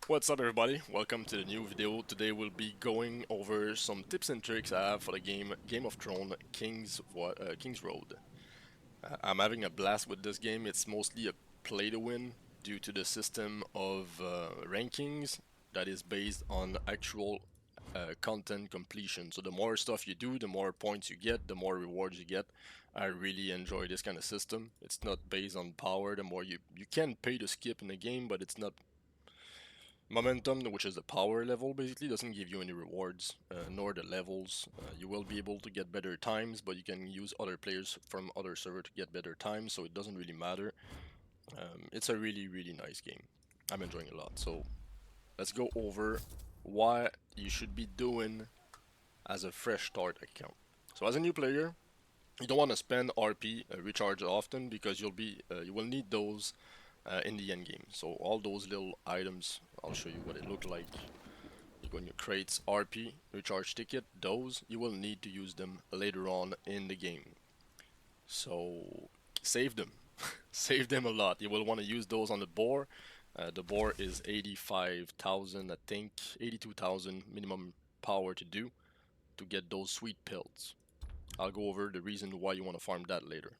What's up everybody, welcome to the new video. Today we'll be going over some tips and tricks I have for the Game of Thrones Kingsroad. I'm having a blast with this game. It's mostly a play to win due to the system of rankings that is based on actual content completion. So the more stuff you do, the more points you get, the more rewards you get. I really enjoy this kind of system. It's not based on power. The more you can pay to skip in the game, but it's not momentum, which is the power level, basically doesn't give you any rewards, nor the levels. You will be able to get better times, but you can use other players from other server to get better times, so it doesn't really matter. It's a really nice game. I'm enjoying it a lot. So let's go over what you should be doing as a fresh start account. So as a new player, you don't want to spend RP recharge often because you will need those in the end game. So all those little items, I'll show you what it looked like. You go in your crates, RP, recharge ticket, those, you will need to use them later on in the game. So save them. Save them a lot. You will want to use those on the boar. The boar is 85,000, I think, 82,000 minimum power to do to get those sweet pills. I'll go over the reason why you want to farm that later.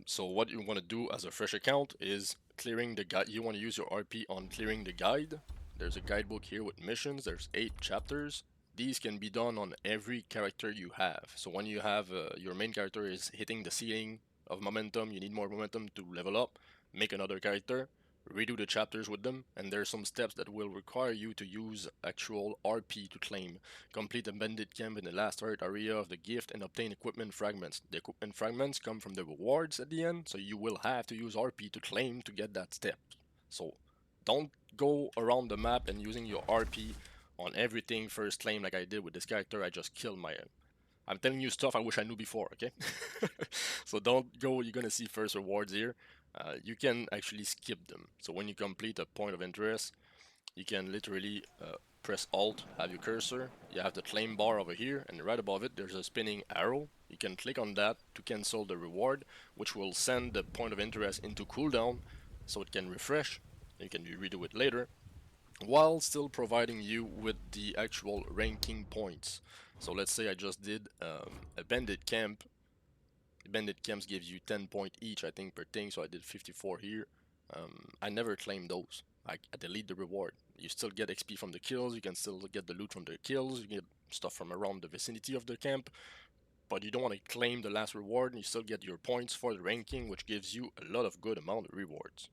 So what you want to do as a fresh account is clearing the guide. You want to use your RP on clearing the guide. There's a guidebook here with missions. There's 8 chapters. These can be done on every character you have. So when you have your main character is hitting the ceiling of momentum, you need more momentum to level up, make another character, redo the chapters with them, and there's some steps that will require you to use actual RP to claim. Complete a bandit camp in the last area of the gift and obtain equipment fragments. The equipment fragments come from the rewards at the end, so you will have to use RP to claim to get that step. So don't go around the map and using your RP on everything first claim like I did with this character. I just killed my... I'm telling you stuff I wish I knew before, okay? So don't go, you're gonna see first rewards here. You can actually skip them. So when you complete a point of interest, you can literally press Alt, have your cursor, you have the claim bar over here, and right above it there's a spinning arrow. You can click on that to cancel the reward, which will send the point of interest into cooldown, so it can refresh. You can redo it later, while still providing you with the actual ranking points. So let's say I just did a bandit camp. Bandit camps gives you 10 points each, I think, per thing, so I did 54 here. I never claimed those. I delete the reward. You still get XP from the kills, you can still get the loot from the kills, you get stuff from around the vicinity of the camp, but you don't want to claim the last reward, and you still get your points for the ranking, which gives you a lot of good amount of rewards.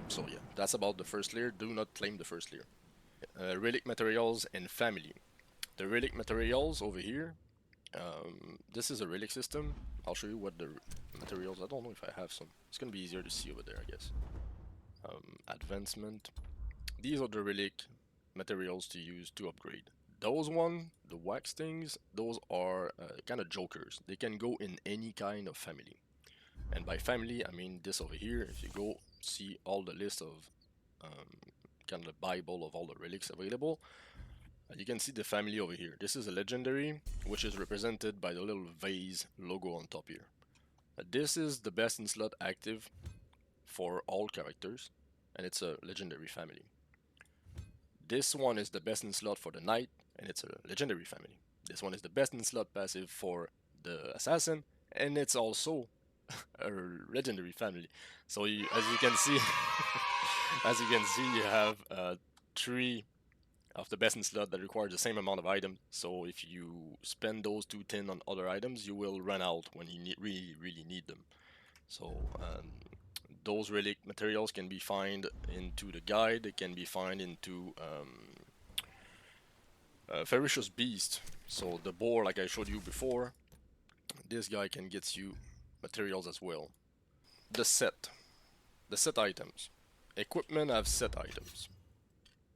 So yeah, that's about the first layer. Do not claim the first layer. Relic materials and family. The relic materials over here, this is a relic system. I'll show you what the materials, I don't know if I have some. It's gonna be easier to see over there, I guess. Advancement. These are the relic materials to use to upgrade. Those one, the wax things, those are kind of jokers. They can go in any kind of family. And by family, I mean this over here. If you go see all the list of kind of the Bible of all the relics available, you can see the family over here. This is a legendary, which is represented by the little vase logo on top here. This is the best in slot active for all characters, and it's a legendary family. This one is the best in slot for the knight, and it's a legendary family. This one is the best in slot passive for the assassin, and it's also a legendary family. So as you can see, as you can see, you have 3 of the best in slot that requires the same amount of items. So if you spend those 210 on other items, you will run out when you really need them. So those relic materials can be found into the guide. They can be found into ferocious beast. So the boar, like I showed you before, this guy can get you materials as well. The set items. Equipment have set items.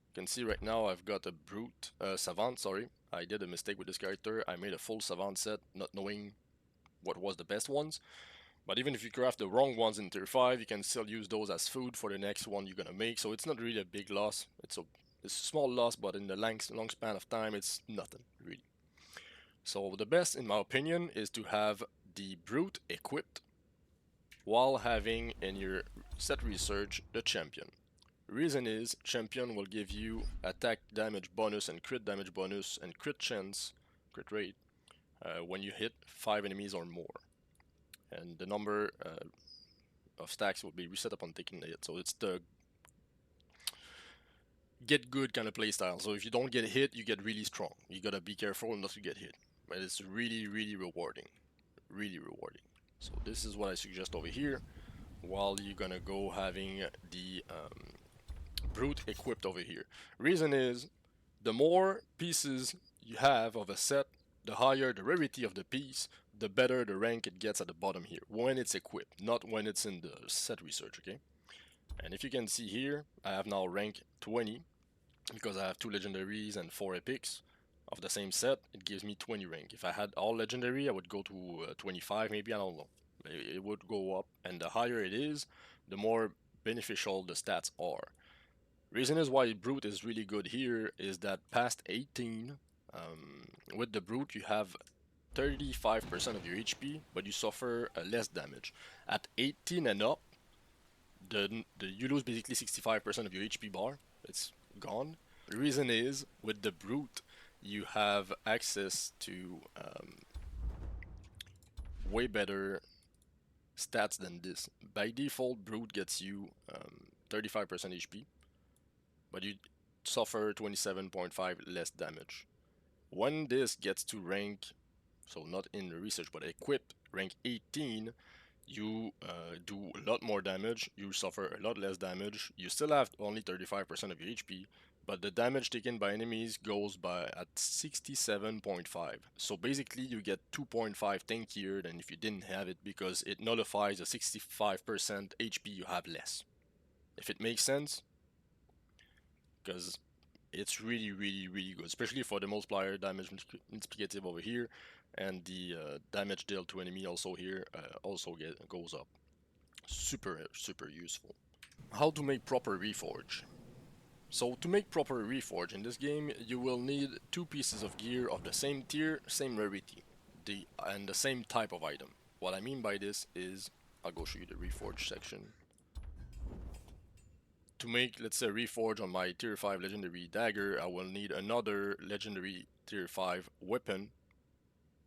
You can see right now I've got a brute savant. Sorry, I did a mistake with this character. I made a full savant set, not knowing what was the best ones. But even if you craft the wrong ones in tier 5, you can still use those as food for the next one you're gonna make. So it's not really a big loss. It's a small loss, but in the long span of time, it's nothing really. So the best, in my opinion, is to have the brute equipped while having in your set research the champion. Reason is, champion will give you attack damage bonus and crit damage bonus and crit chance, crit rate, when you hit 5 enemies or more. And the number of stacks will be reset upon taking the hit. So it's the get good kind of playstyle. So if you don't get hit, you get really strong. You gotta be careful not to get hit. But it's really, really rewarding. Really rewarding. So this is what I suggest over here, while you're gonna go having the brute equipped over here. Reason is, the more pieces you have of a set, the higher the rarity of the piece, the better the rank it gets at the bottom here, when it's equipped, not when it's in the set research, okay? And if you can see here, I have now rank 20, because I have 2 legendaries and 4 epics of the same set. It gives me 20 rank. If I had all legendary, I would go to 25 maybe, I don't know. It would go up, and the higher it is, the more beneficial the stats are. Reason is why brute is really good here is that past 18, with the brute you have 35% of your HP, but you suffer less damage. At 18 and up, you lose basically 65% of your HP bar. It's gone. The reason is, with the brute, you have access to way better stats than this. By default, brute gets you 35% HP, but you suffer 27.5 less damage. When this gets to rank, so not in the research, but equipped, rank 18, you do a lot more damage, you suffer a lot less damage, you still have only 35% of your HP, but the damage taken by enemies goes by at 67.5. So basically you get 2.5 tankier than if you didn't have it, because it nullifies the 65% HP you have less. If it makes sense, because it's really, really, really good, especially for the multiplier damage multiplicative over here, and the damage dealt to enemy also here also goes up. Super, super useful. How to make proper Reforge. So to make proper Reforge in this game, you will need 2 pieces of gear of the same tier, same rarity, and the same type of item. What I mean by this is, I'll go show you the Reforge section. To make, let's say, Reforge on my tier 5 legendary dagger, I will need another legendary tier 5 weapon.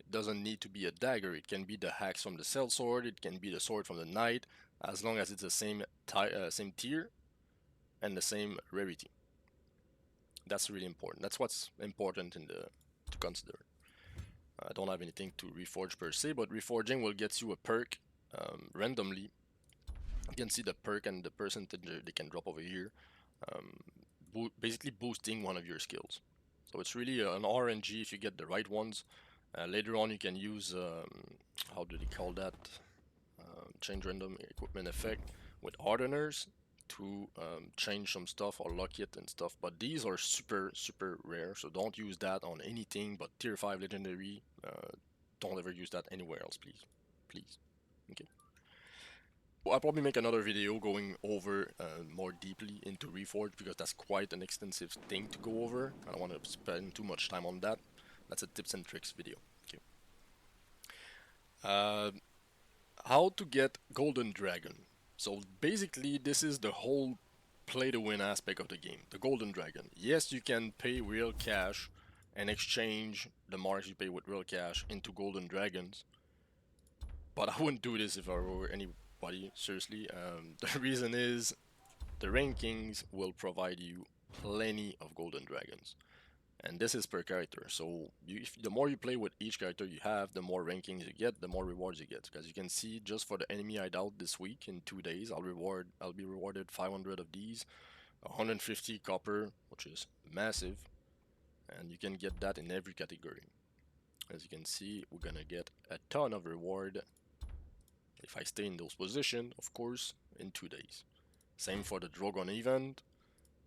It doesn't need to be a dagger, it can be the axe from the sellsword, it can be the sword from the knight, as long as it's the same tier and the same rarity. That's really important. That's what's important to consider. I don't have anything to reforge per se, but reforging will get you a perk randomly. You can see the perk and the percentage they can drop over here, basically boosting one of your skills. So it's really an RNG if you get the right ones. Later on you can use, how do they call that? Change random equipment effect with hardeners to change some stuff or lock it and stuff. But these are super, super rare, so don't use that on anything but tier 5 legendary. Don't ever use that anywhere else, please. Please. Okay. I'll probably make another video going over more deeply into Reforge, because that's quite an extensive thing to go over. I don't want to spend too much time on that. That's a tips and tricks video. Okay. How to get Golden Dragon. So basically this is the whole play to win aspect of the game, the Golden Dragon. Yes, you can pay real cash and exchange the marks you pay with real cash into Golden Dragons, but I wouldn't do this if I were anybody, seriously. The reason is, the rankings will provide you plenty of Golden Dragons, and this is per character. So the more you play with each character you have, the more rankings you get, the more rewards you get. Because you can see, just for the enemy hideout this week, in 2 days, I'll be rewarded 500 of these, 150 copper, which is massive, and you can get that in every category. As you can see, we're gonna get a ton of reward if I stay in those positions, of course, in 2 days. Same for the Drogon event.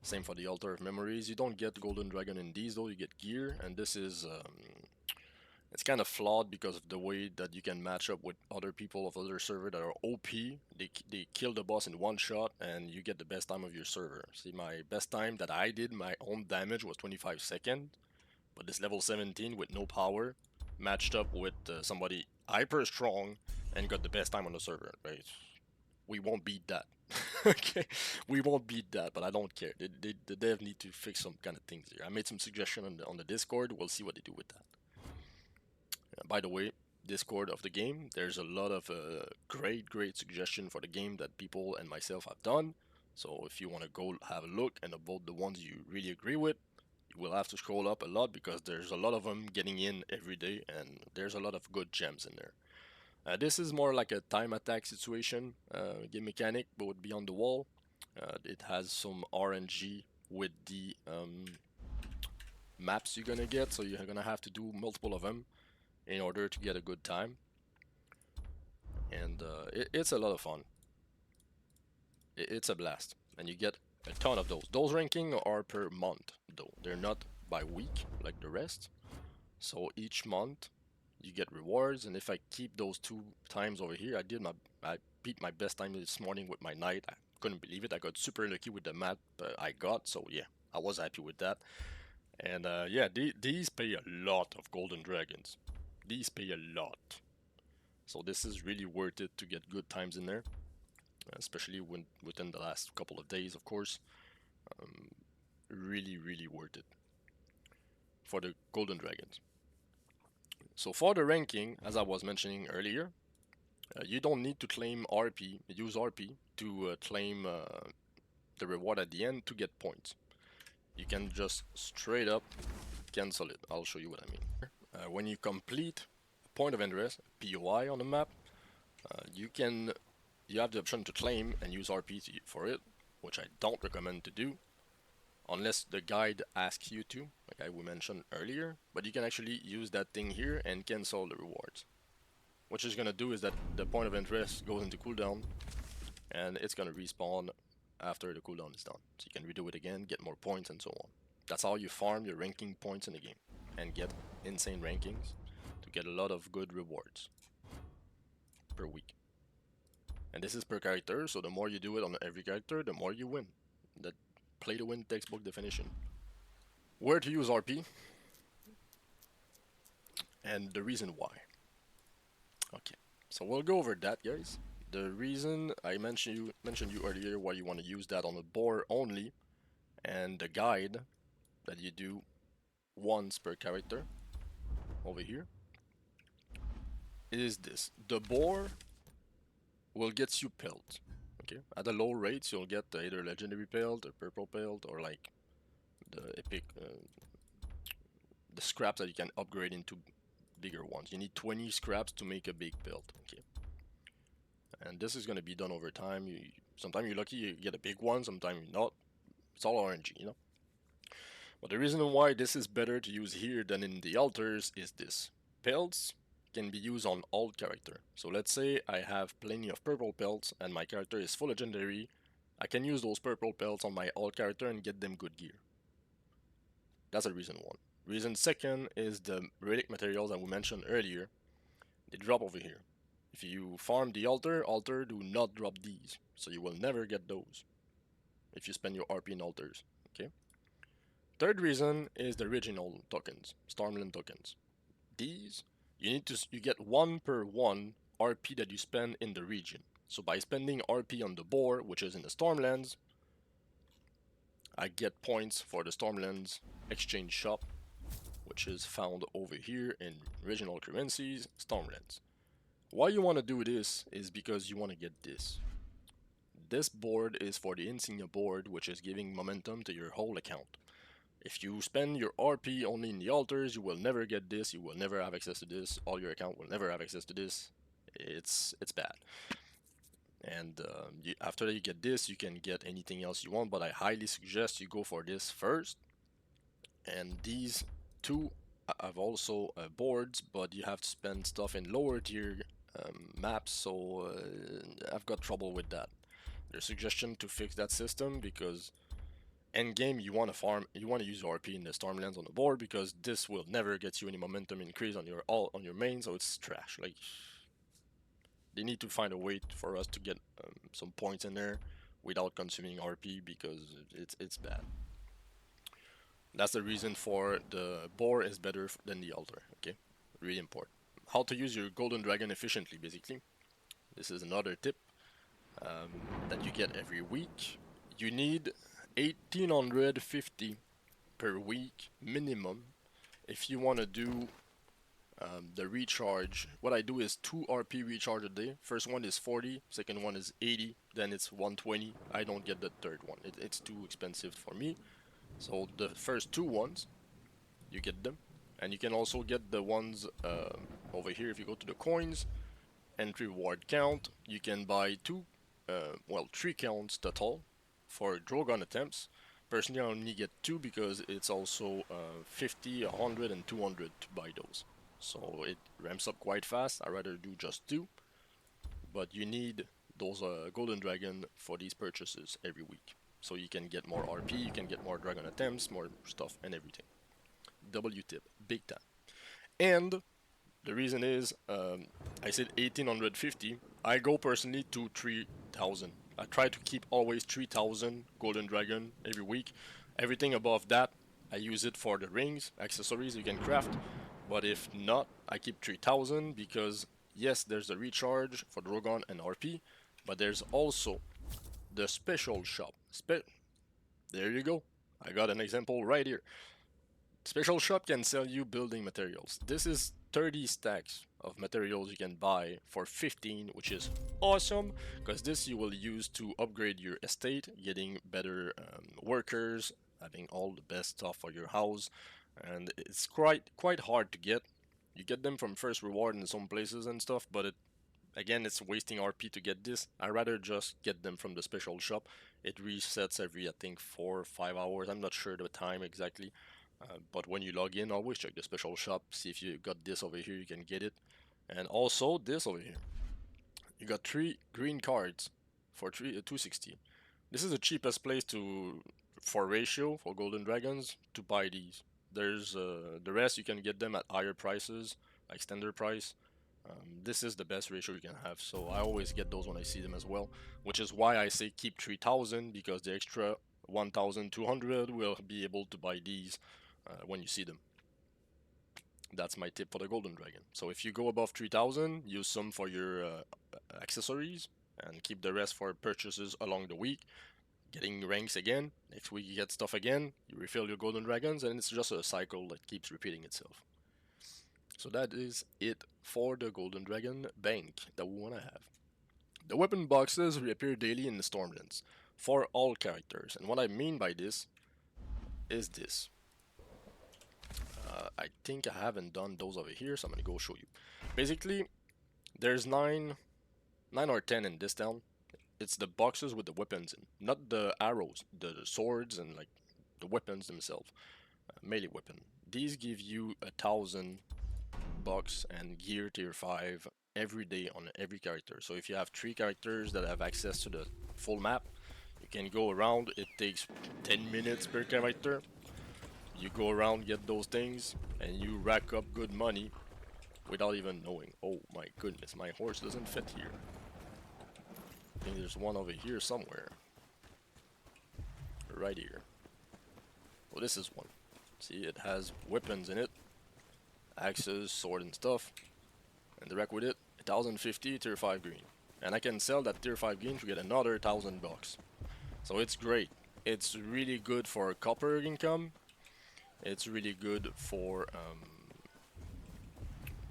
Same for the Altar of Memories. You don't get Golden Dragon in these though, you get gear, and this is, it's kind of flawed because of the way that you can match up with other people of other server that are OP. They kill the boss in 1 shot and you get the best time of your server. See, my best time that I did, my own damage was 25 seconds, but this level 17 with no power matched up with somebody hyper strong and got the best time on the server, right? we won't beat that. Okay, we won't beat that, but I don't care. The dev need to fix some kind of things here. I made some suggestion on the Discord. We'll see what they do with that. By the way, Discord of the game, there's a lot of great suggestion for the game that people and myself have done. So if you want to go have a look and vote the ones you really agree with, you will have to scroll up a lot because there's a lot of them getting in every day, and there's a lot of good gems in there. This is more like a time attack situation. Game mechanic, but would be on the wall. It has some RNG with the maps you're gonna get, so you're gonna have to do multiple of them in order to get a good time. And it's a lot of fun. It's a blast, and you get a ton of those. Those ranking are per month, though. They're not by week like the rest. So each month you get rewards, and if I keep those 2 times over here, I beat my best time this morning with my knight. I couldn't believe it. I got super lucky with the map I got, so yeah, I was happy with that. And yeah, these pay a lot of golden dragons. These pay a lot. So this is really worth it to get good times in there, especially within the last couple of days, of course. Really worth it for the golden dragons. So for the ranking, as I was mentioning earlier, you don't need to claim RP, use RP to claim the reward at the end to get points. You can just straight up cancel it. I'll show you what I mean. When you complete a point of interest, POI on the map, you have the option to claim and use RP for it, which I don't recommend to do, unless the guide asks you to, like we mentioned earlier. But you can actually use that thing here and cancel the rewards. What it's gonna do is that the point of interest goes into cooldown, and it's gonna respawn after the cooldown is done. So you can redo it again, get more points, and so on. That's how you farm your ranking points in the game, and get insane rankings to get a lot of good rewards per week. And this is per character, so the more you do it on every character, the more you win. That play to win textbook definition. Where to use RP, and the reason why. Okay, so we'll go over that, guys. The reason I mentioned you earlier why you want to use that on the board only, and the guide that you do once per character over here, is this. The boar will get you pelt. Okay, at a low rate you'll get either legendary pelt or purple pelt, or like the epic the scraps that you can upgrade into bigger ones. You need 20 scraps to make a big pelt. Okay, and this is going to be done over time. Sometimes you're lucky you get a big one, sometimes you're not. It's all RNG, you know. But the reason why this is better to use here than in the altars is this. Pelts can be used on all character. So let's say I have plenty of purple pelts and my character is full legendary. I can use those purple pelts on my alt character and get them good gear. That's a reason one. Reason second is the relic materials that we mentioned earlier. They drop over here. If you farm the altar do not drop these. So you will never get those if you spend your RP in altars. Okay. Third reason is the original tokens, Stormland tokens. These, you get 1 per 1 RP that you spend in the region. So by spending RP on the board, which is in the Stormlands, I get points for the Stormlands exchange shop, which is found over here in regional currencies, Stormlands. Why you want to do this is because you want to get this. This board is for the insignia board, which is giving momentum to your whole account. If you spend your RP only in the altars, you will never get this, you will never have access to this, all your account will never have access to this. It's bad. And after you get this, you can get anything else you want, but I highly suggest you go for this first. And these two have also boards, but you have to spend stuff in lower tier maps, so I've got trouble with that. There's suggestion to fix that system, because end game you want to farm, you want to use RP in the Stormlands on the board, because this will never get you any momentum increase on your main, so it's trash. Like, they need to find a way for us to get some points in there without consuming RP, because it's bad. That's the reason for the boar is better than the altar. Okay, really important. How to use your golden dragon efficiently, basically. This is another tip. that you get every week. You need 1850 per week minimum if you want to do the recharge. What I do is 2 RP recharge a day. First one is 40, second one is 80, then it's 120. I don't get the third one, it's too expensive for me. So the first 2 ones, you get them. And you can also get the ones over here. If you go to the coins, entry reward count, you can buy 3 counts total for Drogon attempts. Personally, I only get 2 because it's also 50, 100, and 200 to buy those. So it ramps up quite fast. I'd rather do just 2, but you need those golden dragon for these purchases every week. So you can get more RP, you can get more dragon attempts, more stuff, and everything. W tip, big time. And the reason is, I said 1850. I go personally to 3000. I try to keep always 3000 golden dragon every week. Everything above that, I use it for the rings, accessories you can craft. But if not, I keep 3000 because yes, there's a recharge for Drogon and RP, but there's also the special shop. There you go. I got an example right here. Special shop can sell you building materials. This is 30 stacks of materials you can buy for 15, which is awesome, because this you will use to upgrade your estate, getting better workers, having all the best stuff for your house, and it's quite hard to get. You get them from first reward in some places and stuff, but again, it's wasting RP to get this. I'd rather just get them from the special shop. It resets every, I think, 4 or 5 hours. I'm not sure the time exactly. But when you log in, always check the special shop, see if you got this over here, you can get it. And also this over here. You got 3 green cards for 260. This is the cheapest place for ratio, for golden dragons, to buy these. There's the rest you can get them at higher prices, like standard price. This is the best ratio you can have, so I always get those when I see them as well, which is why I say keep 3000, because the extra 1200 will be able to buy these when you see them. That's my tip for the golden dragon. So if you go above 3000, use some for your accessories and keep the rest for purchases along the week. Getting ranks again, next week you get stuff again, you refill your golden dragons, and it's just a cycle that keeps repeating itself. So that is it for the golden dragon bank that we want to have. The weapon boxes reappear daily in the Stormlands for all characters, and what I mean by this is this. I think I haven't done those over here, so I'm gonna go show you. Basically, there's 9 or 10 in this town. It's the boxes with the weapons in, not the arrows, the swords and like the weapons themselves, melee weapon. These give you 1000 bucks and gear tier 5 every day on every character. So if you have 3 characters that have access to the full map, you can go around. It takes 10 minutes per character. You go around, get those things, and you rack up good money without even knowing. Oh my goodness, my horse doesn't fit here. I think there's one over here somewhere. Right here. Well, this is one. See, it has weapons in it. Axes, sword and stuff. And the rack with it, 1050 tier 5 green. And I can sell that tier 5 green to get another 1000 bucks. So it's great. It's really good for copper income. It's really good for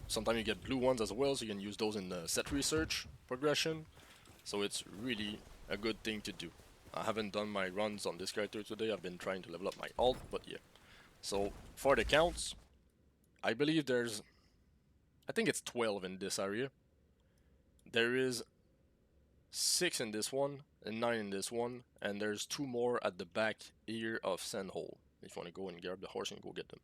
sometimes you get blue ones as well, so you can use those in the set research progression. So it's really a good thing to do. I haven't done my runs on this character today. I've been trying to level up my alt, but yeah. So for the counts, I believe I think it's 12 in this area. There is 6 in this one and 9 in this one, and there's 2 more at the back here of Sandhole. If you want to go and grab the horse and go get them.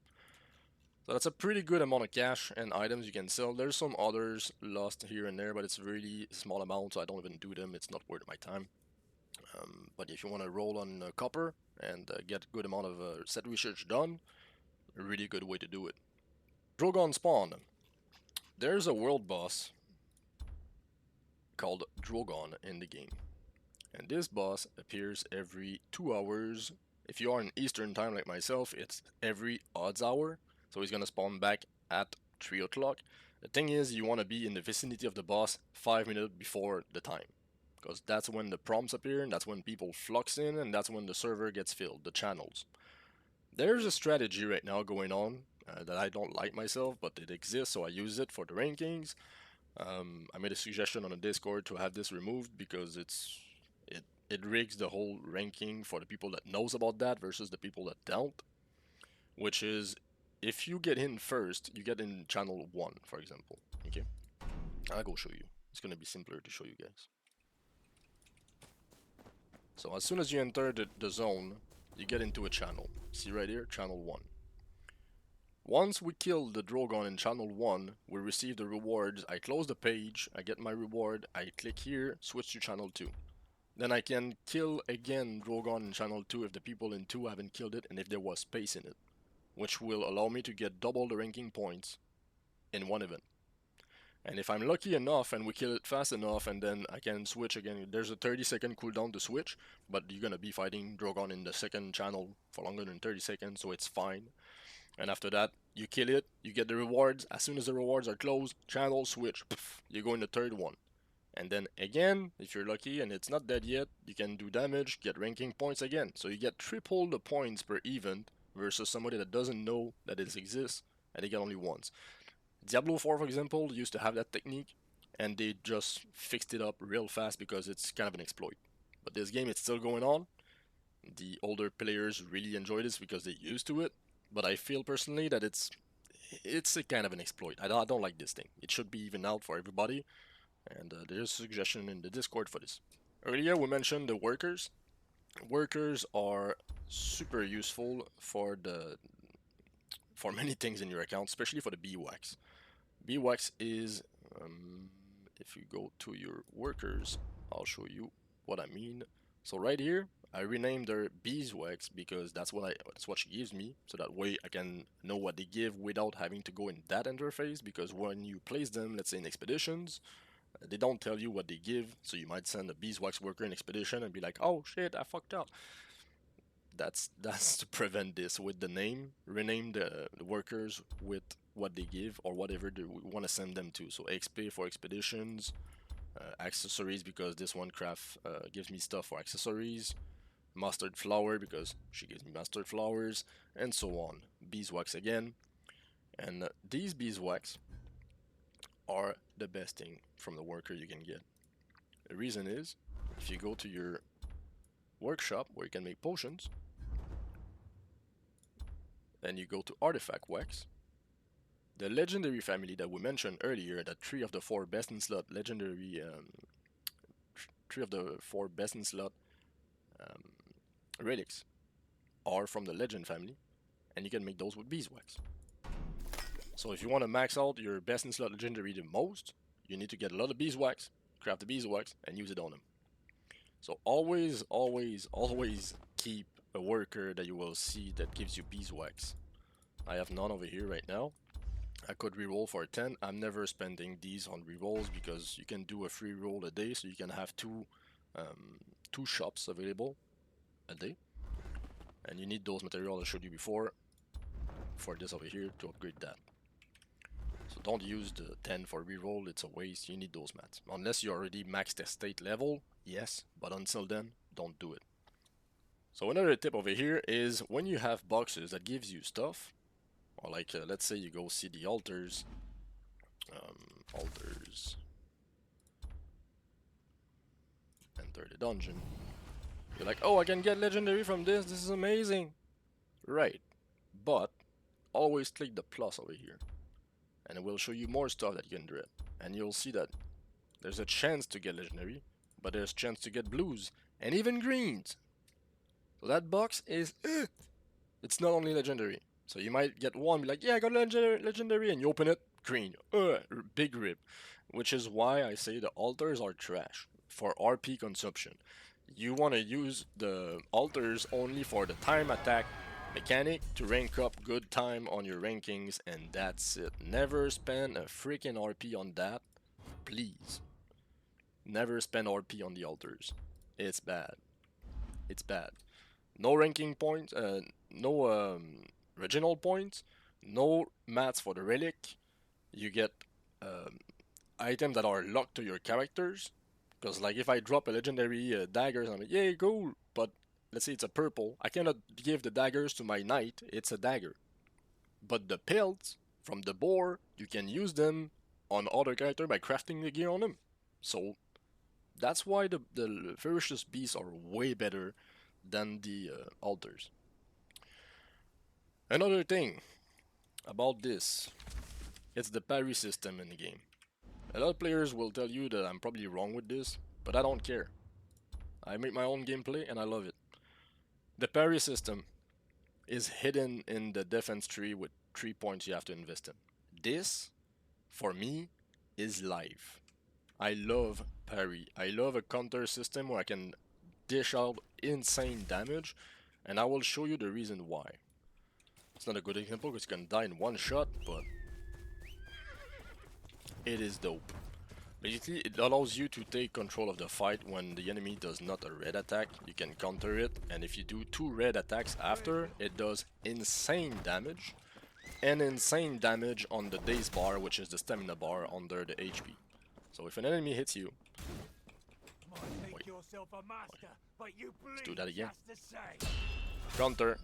So that's a pretty good amount of cash and items you can sell. There's some others lost here and there, but it's really small amount, so I don't even do them. It's not worth my time. But if you want to roll on copper and get a good amount of set research done, a really good way to do it. Drogon spawn. There's a world boss called Drogon in the game. And this boss appears every 2 hours. If you are in Eastern time like myself, it's every odds hour. So he's gonna spawn back at 3 o'clock. The thing is, you want to be in the vicinity of the boss 5 minutes before the time. because that's when the prompts appear, and that's when people flux in, and that's when the server gets filled, the channels. There's a strategy right now going on that I don't like myself, but it exists, so I use it for the rankings. I made a suggestion on the Discord to have this removed because it rigs the whole ranking for the people that knows about that versus the people that don't. Which is, if you get in first, you get in channel 1, for example. Okay, I'll go show you. It's gonna be simpler to show you guys. So as soon as you enter the zone, you get into a channel. See right here, channel 1. Once we kill the Drogon in channel 1, we receive the rewards. I close the page, I get my reward, I click here, switch to channel 2. Then I can kill again Drogon in channel 2 if the people in 2 haven't killed it and if there was space in it, which will allow me to get double the ranking points in one event. And if I'm lucky enough and we kill it fast enough, and then I can switch again, there's a 30-second cooldown to switch, but you're gonna be fighting Drogon in the second channel for longer than 30 seconds, so it's fine. And after that, you kill it, you get the rewards. As soon as the rewards are closed, channel switch, poof, you go in the third one. And then again, if you're lucky and it's not dead yet, you can do damage, get ranking points again. So you get triple the points per event versus somebody that doesn't know that it exists and they get only once. Diablo 4, for example, used to have that technique and they just fixed it up real fast because it's kind of an exploit. But this game, it's still going on. The older players really enjoy this because they're used to it. But I feel personally that it's a kind of an exploit. I don't like this thing. It should be even out for everybody. And there's a suggestion in the Discord for this. Earlier we mentioned the workers. Workers are super useful for many things in your account, especially for the beeswax. Beeswax is, if you go to your workers, I'll show you what I mean. So right here, I renamed their beeswax because that's what she gives me. So that way I can know what they give without having to go in that interface. Because when you place them, let's say in expeditions, they don't tell you what they give. So you might send a beeswax worker in expedition and be like, "Oh shit, I fucked up." That's to prevent this with the name. Rename the workers with what they give or whatever we want to send them to. So XP for expeditions, accessories because this one craft gives me stuff for accessories, mustard flower because she gives me mustard flowers, and so on. Beeswax again, and these beeswax are the best thing from the worker you can get. The reason is, if you go to your workshop where you can make potions, then you go to artifact wax. The legendary family that we mentioned earlier, that 3 of the 4 best in slot legendary, 3 of the 4 best in slot relics are from the legend family, and you can make those with beeswax. So if you want to max out your best in slot legendary the most, you need to get a lot of beeswax, craft the beeswax, and use it on them. So always, always, always keep a worker that you will see that gives you beeswax. I have none over here right now. I could reroll for a 10. I'm never spending these on rerolls because you can do a free roll a day, so you can have two shops available a day. And you need those materials I showed you before for this over here to upgrade that. So don't use the 10 for reroll, it's a waste. You need those mats. Unless you already maxed estate level, yes, but until then, don't do it. So another tip over here is when you have boxes that gives you stuff, or like let's say you go see the altars, enter the dungeon. You're like, oh, I can get legendary from this is amazing. Right, but always click the plus over here, and it will show you more stuff that you can drip, and you'll see that there's a chance to get legendary, but there's a chance to get blues, and even greens. So that box is, it's not only legendary. So you might get one, be like, yeah, I got legendary, and you open it, green, big rip. Which is why I say the altars are trash for RP consumption. You want to use the altars only for the time attack mechanic to rank up good time on your rankings, and that's it. Never spend a freaking RP on that, please. Never spend RP on the altars. It's bad. It's bad. No ranking points, no regional points, no mats for the relic. You get items that are locked to your characters, Because like if I drop a legendary daggers, I'm like, yay, cool. But let's say it's a purple, I cannot give the daggers to my knight. It's a dagger. But the pelts from the boar, you can use them on other character by crafting the gear on them. So that's why the ferocious beasts are way better than the altars. Another thing about this, it's the parry system in the game. A lot of players will tell you that I'm probably wrong with this, but I don't care. I make my own gameplay and I love it. The parry system is hidden in the defense tree with 3 points you have to invest in. This, for me, is life. I love parry. I love a counter system where I can dish out insane damage, and I will show you the reason why. It's not a good example because you can die in one shot, but it is dope. Basically, it allows you to take control of the fight when the enemy does not a red attack. You can counter it, and if you do 2 red attacks after, it does insane damage. And insane damage on the daze bar, which is the stamina bar under the HP. So if an enemy hits you... Wait. Let's do that again. Counter.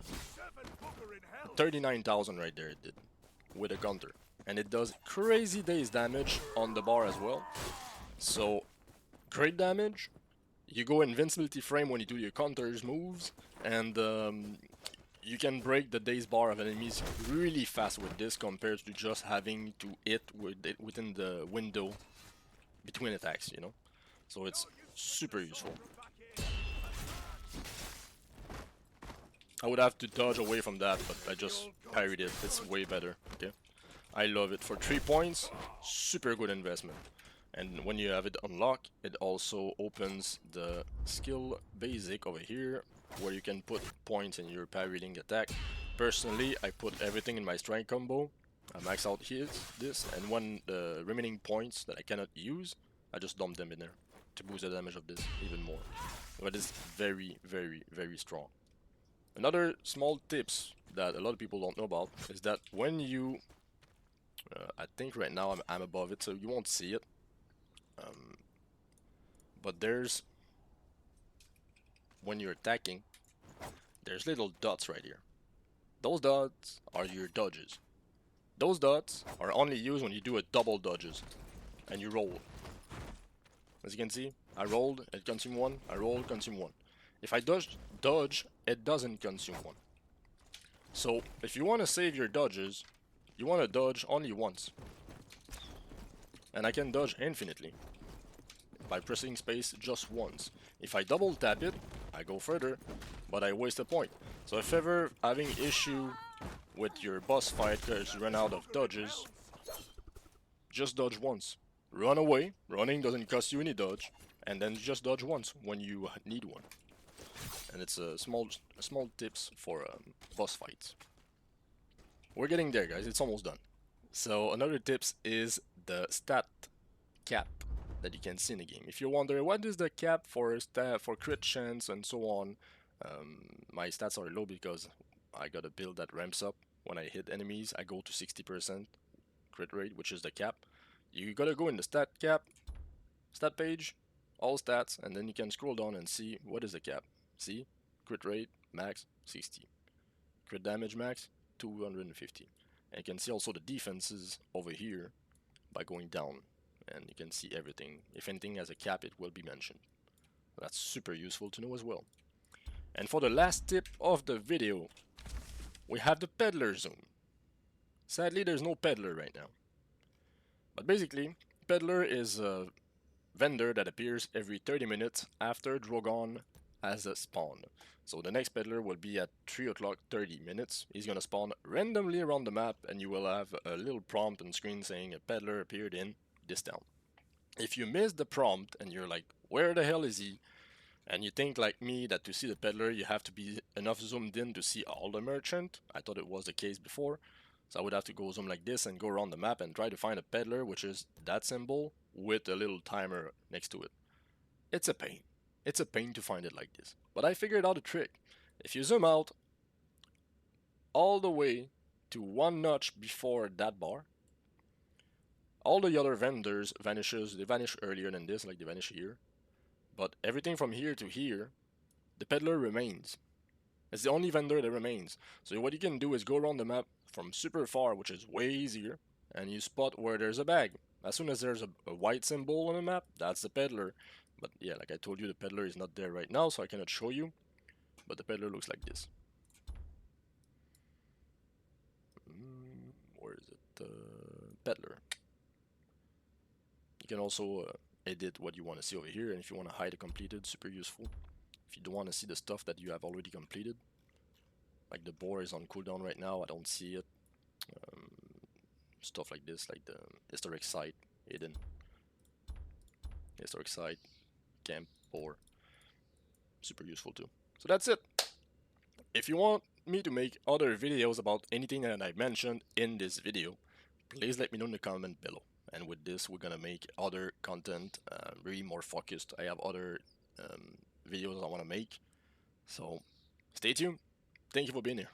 39,000 right there it did. With a counter. And it does crazy daze damage on the bar as well. So, great damage. You go invincibility frame when you do your counters moves. And you can break the daze bar of enemies really fast with this compared to just having to hit within the window between attacks, you know? So it's super useful. I would have to dodge away from that, but I just parried it. It's way better, okay? I love it. For 3 points, super good investment. And when you have it unlocked, it also opens the skill basic over here, where you can put points in your parrying attack. Personally, I put everything in my strike combo. I max out this, and when the remaining points that I cannot use, I just dump them in there to boost the damage of this even more. But it's very, very, very strong. Another small tips that a lot of people don't know about is that when you... I think right now I'm above it, so you won't see it. But there's... When you're attacking, there's little dots right here. Those dots are your dodges. Those dots are only used when you do a double dodges and you roll. As you can see, I rolled, it consumed 1, I rolled, consumed 1. If I dodge, it doesn't consume 1. So, if you want to save your dodges, you want to dodge only once. And I can dodge infinitely by pressing space just once. If I double tap it, I go further, but I waste a point. So if ever having issue with your boss fight because you run out of dodges, just dodge once. Run away, running doesn't cost you any dodge, and then just dodge once when you need one. And it's a small tips for boss fights. We're getting there, guys, it's almost done. So another tips is the stat cap that you can see in the game. If you're wondering what is the cap for crit chance and so on, my stats are low because I got a build that ramps up. When I hit enemies, I go to 60% crit rate, which is the cap. You gotta go in the stat page, all stats, and then you can scroll down and see what is the cap. See, crit rate max 60, crit damage max 250, and you can see also the defenses over here by going down, and you can see everything. If anything has a cap, it will be mentioned. That's super useful to know as well. And for the last tip of the video, we have the Pedler Zoom. Sadly, there's no Pedler right now. But basically, Pedler is a vendor that appears every 30 minutes after Drogon has a spawn. So the next Pedler will be at 3 o'clock 30 minutes. He's gonna spawn randomly around the map, and you will have a little prompt on screen saying a Pedler appeared in this town. If you miss the prompt and you're like, where the hell is he? And you think like me that to see the Pedler you have to be enough zoomed in to see all the merchant. I thought it was the case before. So I would have to go zoom like this and go around the map and try to find a Pedler, which is that symbol with a little timer next to it. It's a pain. It's a pain to find it like this. But I figured out a trick. If you zoom out all the way to 1 notch before that bar, all the other vendors vanishes. They vanish earlier than this, like they vanish here. But everything from here to here, the peddler remains. It's the only vendor that remains. So what you can do is go around the map from super far, which is way easier, and you spot where there's a bag. As soon as there's a white symbol on the map, that's the peddler. But yeah, like I told you, the peddler is not there right now, so I cannot show you. But the peddler looks like this. Where is it? Peddler. You can also edit what you want to see over here, and if you want to hide a completed, super useful. If you don't want to see the stuff that you have already completed, like the boar is on cooldown right now, I don't see it. Stuff like this, like the historic site, hidden. Historic site, camp, boar. Super useful too. So that's it. If you want me to make other videos about anything that I mentioned in this video, please let me know in the comment below. And with this, we're gonna make other content, really more focused. I have other videos I want to make. So stay tuned. Thank you for being here.